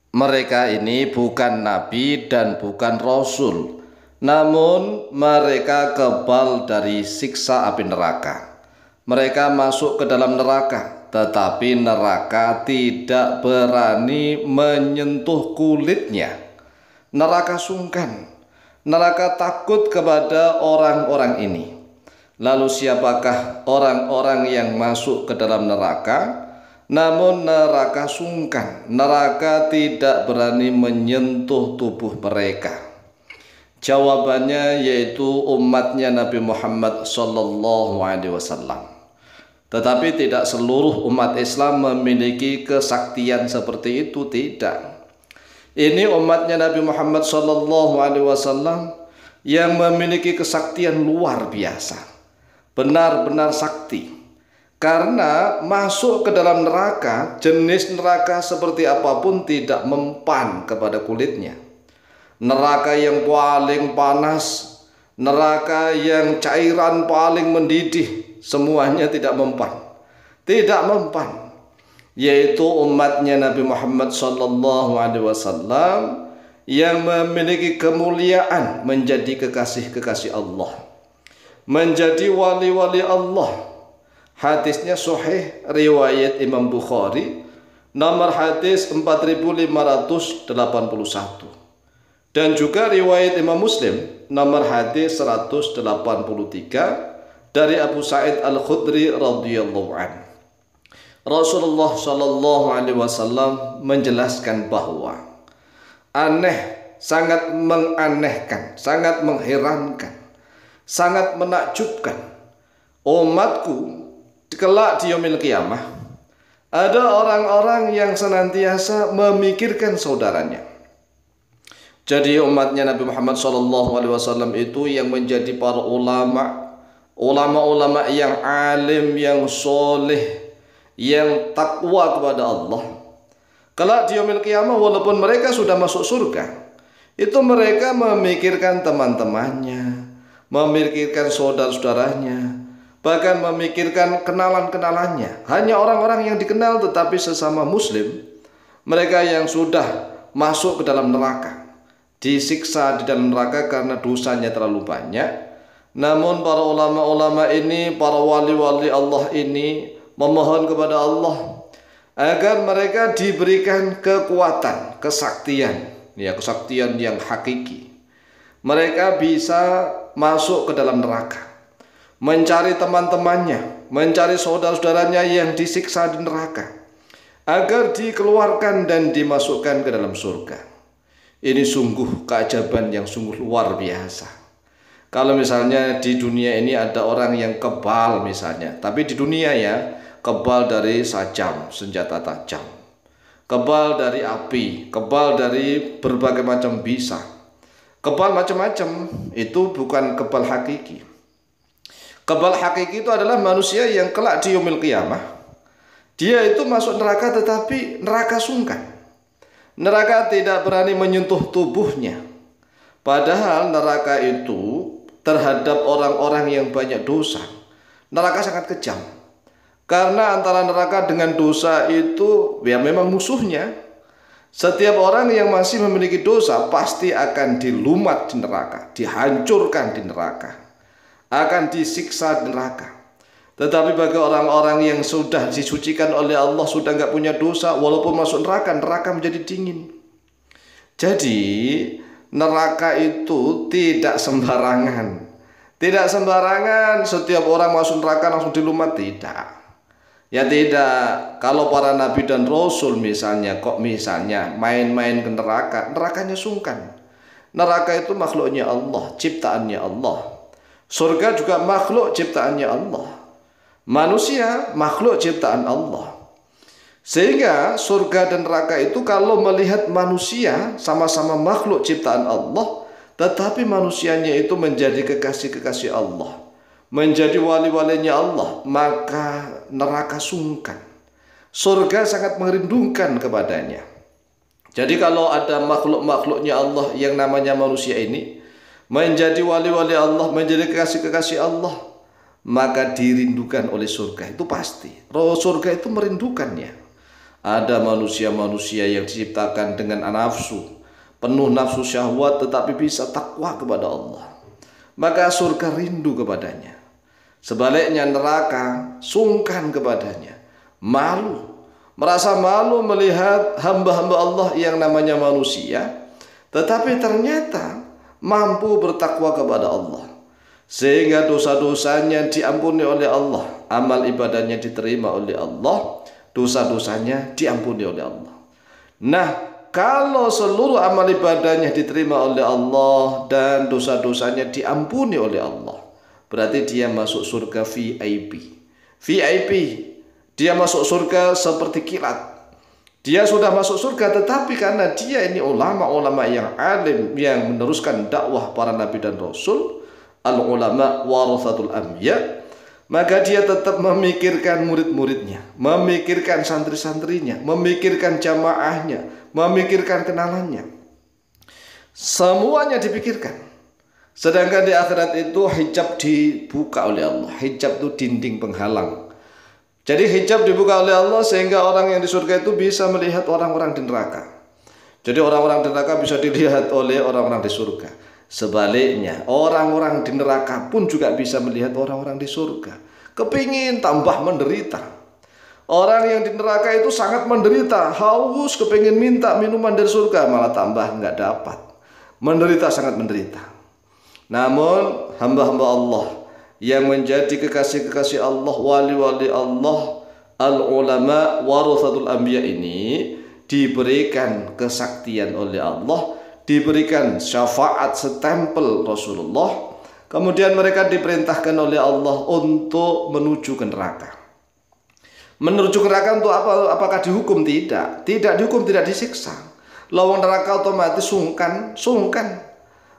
mereka ini bukan nabi dan bukan rasul, namun mereka kebal dari siksa api neraka. Mereka masuk ke dalam neraka, tetapi neraka tidak berani menyentuh kulitnya. Neraka sungkan, neraka takut kepada orang-orang ini. Lalu siapakah orang-orang yang masuk ke dalam neraka? Namun neraka sungkan, neraka tidak berani menyentuh tubuh mereka. Jawabannya yaitu umatnya Nabi Muhammad sallallahu alaihi wasallam. Tetapi tidak seluruh umat Islam memiliki kesaktian seperti itu, tidak. Ini umatnya Nabi Muhammad sallallahu alaihi wasallam yang memiliki kesaktian luar biasa. Benar-benar sakti. Karena masuk ke dalam neraka, jenis neraka seperti apapun tidak mempan kepada kulitnya. Neraka yang paling panas, neraka yang cairan paling mendidih, semuanya tidak mempan. Tidak mempan. Yaitu umatnya Nabi Muhammad sallallahu alaihi wasallam yang memiliki kemuliaan menjadi kekasih-kekasih Allah, menjadi wali-wali Allah. Hadisnya sahih riwayat Imam Bukhari nomor hadis 4581, dan juga riwayat Imam Muslim nomor hadis 183 dari Abu Sa'id Al-Khudri radhiyallahu anhu. Rasulullah sallallahu alaihi wasallam menjelaskan bahwa sangat menganehkan, sangat mengherankan, sangat menakjubkan umatku kelak di yaumil qiyamah, ada orang-orang yang senantiasa memikirkan saudaranya. Jadi umatnya Nabi Muhammad SAW itu yang menjadi para ulama yang alim, yang soleh, yang takwa kepada Allah. Kelak di yaumil qiyamah, walaupun mereka sudah masuk surga, itu mereka memikirkan teman-temannya, memikirkan saudara-saudaranya, bahkan memikirkan kenalan-kenalannya. Hanya orang-orang yang dikenal tetapi sesama muslim, mereka yang sudah masuk ke dalam neraka, disiksa di dalam neraka karena dosanya terlalu banyak. Namun para ulama-ulama ini, para wali-wali Allah ini memohon kepada Allah agar mereka diberikan kekuatan, kesaktian, ya, kesaktian yang hakiki. Mereka bisa masuk ke dalam neraka, mencari teman-temannya, mencari saudara-saudaranya yang disiksa di neraka, agar dikeluarkan dan dimasukkan ke dalam surga. Ini sungguh keajaiban yang sungguh luar biasa. Kalau misalnya di dunia ini ada orang yang kebal misalnya, tapi di dunia ya, kebal dari sajam, senjata tajam, kebal dari api, kebal dari berbagai macam bisa, kebal macam-macam, itu bukan kebal hakiki. Kebal hakiki itu adalah manusia yang kelak di yaumil qiyamah, dia itu masuk neraka tetapi neraka sungkan. Neraka tidak berani menyentuh tubuhnya. Padahal neraka itu terhadap orang-orang yang banyak dosa, neraka sangat kejam. Karena antara neraka dengan dosa itu ya memang musuhnya. Setiap orang yang masih memiliki dosa pasti akan dilumat di neraka, dihancurkan di neraka, akan disiksa di neraka. Tetapi bagi orang-orang yang sudah disucikan oleh Allah, sudah nggak punya dosa, walaupun masuk neraka, neraka menjadi dingin. Jadi neraka itu tidak sembarangan. Tidak sembarangan setiap orang masuk neraka langsung dilumat, tidak. Ya tidak. Kalau para nabi dan rasul misalnya, kok misalnya main-main ke neraka, nerakanya sungkan. Neraka itu makhluknya Allah, ciptaannya Allah. Surga juga makhluk ciptaannya Allah. Manusia makhluk ciptaan Allah. Sehingga surga dan neraka itu kalau melihat manusia sama-sama makhluk ciptaan Allah, tetapi manusianya itu menjadi kekasih-kekasih Allah, menjadi wali-walinya Allah, maka neraka sungkan. Surga sangat merindukan kepadanya. Jadi kalau ada makhluk-makhluknya Allah yang namanya manusia ini menjadi wali-wali Allah, menjadi kekasih-kekasih Allah, maka dirindukan oleh surga, itu pasti. Roh surga itu merindukannya. Ada manusia-manusia yang diciptakan dengan nafsu, penuh nafsu syahwat, tetapi bisa takwa kepada Allah, maka surga rindu kepadanya. Sebaliknya neraka sungkan kepadanya, malu, merasa malu melihat hamba-hamba Allah yang namanya manusia, tetapi ternyata mampu bertakwa kepada Allah, sehingga dosa-dosanya diampuni oleh Allah, amal ibadahnya diterima oleh Allah, dosa-dosanya diampuni oleh Allah. Nah, kalau seluruh amal ibadahnya diterima oleh Allah dan dosa-dosanya diampuni oleh Allah, berarti dia masuk surga VIP. VIP, dia masuk surga seperti kilat. Dia sudah masuk surga, tetapi karena dia ini ulama-ulama yang alim, yang meneruskan dakwah para nabi dan rasul, al-ulama warathatul anbiya, maka dia tetap memikirkan murid-muridnya, memikirkan santri-santrinya, memikirkan jamaahnya, memikirkan kenalannya. Semuanya dipikirkan. Sedangkan di akhirat itu hijab dibuka oleh Allah. Hijab itu dinding penghalang. Jadi hijab dibuka oleh Allah sehingga orang yang di surga itu bisa melihat orang-orang di neraka. Jadi orang-orang di neraka bisa dilihat oleh orang-orang di surga. Sebaliknya, orang-orang di neraka pun juga bisa melihat orang-orang di surga. Kepingin tambah menderita. Orang yang di neraka itu sangat menderita, haus, kepingin minta minuman dari surga, malah tambah nggak dapat. Menderita, sangat menderita. Namun hamba-hamba Allah yang menjadi kekasih-kekasih Allah, wali-wali Allah, al-ulama warathatul anbiya ini diberikan kesaktian oleh Allah, diberikan syafaat setempel Rasulullah, kemudian mereka diperintahkan oleh Allah untuk menuju ke neraka. Menuju ke neraka untuk apa? Apakah dihukum? Tidak. Tidak dihukum, tidak disiksa. Lawang neraka otomatis sungkan.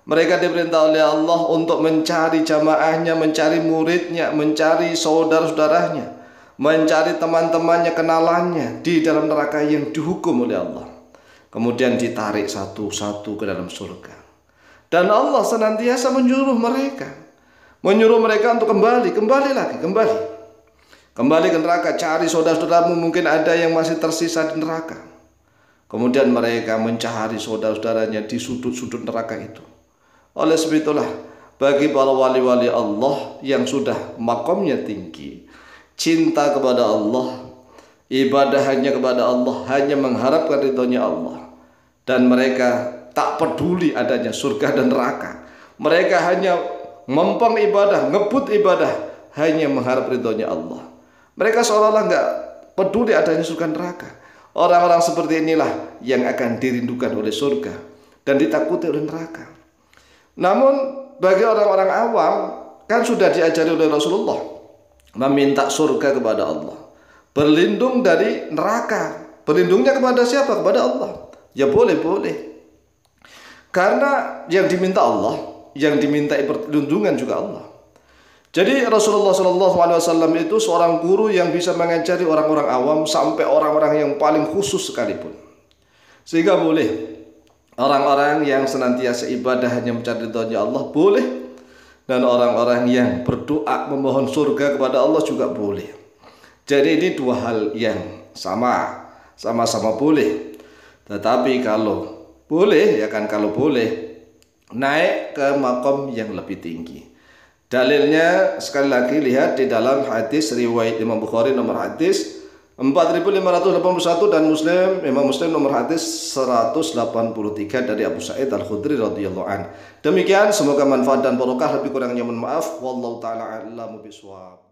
Mereka diperintah oleh Allah untuk mencari jamaahnya, mencari muridnya, mencari saudara-saudaranya, mencari teman-temannya, kenalannya di dalam neraka yang dihukum oleh Allah. Kemudian ditarik satu-satu ke dalam surga. Dan Allah senantiasa menyuruh mereka untuk kembali lagi. Kembali ke neraka, cari saudara-saudaramu, mungkin ada yang masih tersisa di neraka. Kemudian mereka mencari saudara-saudaranya di sudut-sudut neraka itu. Oleh sebab itulah, bagi para wali-wali Allah yang sudah makomnya tinggi, cinta kepada Allah, ibadah hanya kepada Allah, hanya mengharapkan ridhonya Allah, dan mereka tak peduli adanya surga dan neraka. Mereka hanya mempeng ibadah, ngebut ibadah, hanya mengharap ridhonya Allah. Mereka seolah-olah nggak peduli adanya surga dan neraka. Orang-orang seperti inilah yang akan dirindukan oleh surga dan ditakuti oleh neraka. Namun bagi orang-orang awam, kan sudah diajari oleh Rasulullah meminta surga kepada Allah, berlindung dari neraka. Berlindungnya kepada siapa? Kepada Allah. Ya boleh. Karena yang diminta Allah, yang diminta perlindungan juga Allah. Jadi Rasulullah SAW itu seorang guru yang bisa mengajari orang-orang awam sampai orang-orang yang paling khusus sekalipun. Sehingga boleh orang-orang yang senantiasa ibadah hanya mencari ridhonya Allah boleh, dan orang-orang yang berdoa memohon surga kepada Allah juga boleh. Jadi ini dua hal yang sama-sama boleh. Tetapi kalau boleh, kalau boleh naik ke makom yang lebih tinggi. Dalilnya sekali lagi lihat di dalam hadis riwayat Imam Bukhari nomor hadis 4581 dan Imam Muslim nomor hadis 183 dari Abu Sa'id Al-Khudri radhiyallahu an. Demikian, semoga manfaat dan barokah, lebih kurangnya mohon maaf. Wallahu taala a'lamu bishawab.